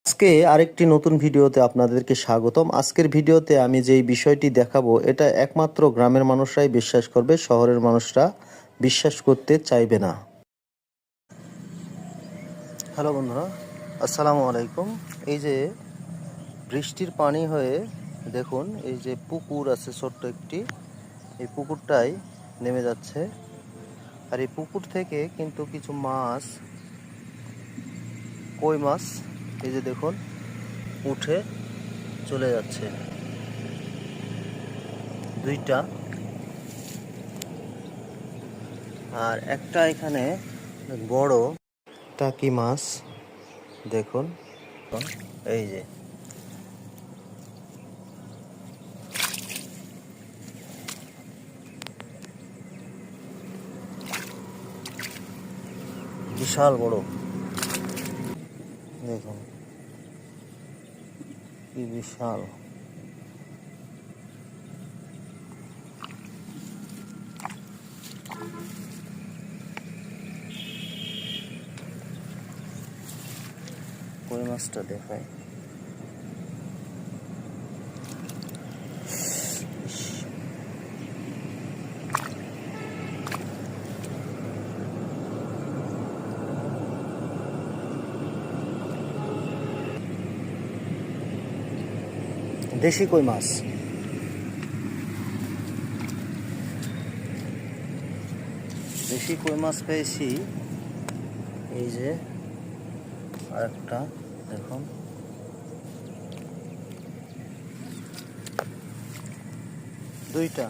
আজকে আরেকটি নতুন ভিডিওতে আপনাদেরকে স্বাগতম। আজকের ভিডিওতে আমি যেই বিষয়টি দেখাবো এটা একমাত্র গ্রামের মানুষরাই বিশ্বাস করবে, শহরের মানুষরা বিশ্বাস করতে চাইবে না। হ্যালো বন্ধুরা, আসসালামু আলাইকুম। এই যে বৃষ্টির পানি হয়ে দেখুন, এই যে পুকুর আছে ছোট্ট একটি, এই পুকুরটাই নেমে যাচ্ছে। আর এই পুকুর থেকে কিন্তু কিছু মাছ, কই মাছ, এই যে দেখুন উঠে চলে যাচ্ছে। দুইটা, আর একটা এখানে বড় টাকি মাছ দেখুন, এই যে বিশাল বড়, দেখুন কি বিশাল। কই মাছটা দেখায়, দেশি কই মাছ। দেশি কই মাছ পেয়েছি, এই যে আরেকটা দেখুন, দুইটা।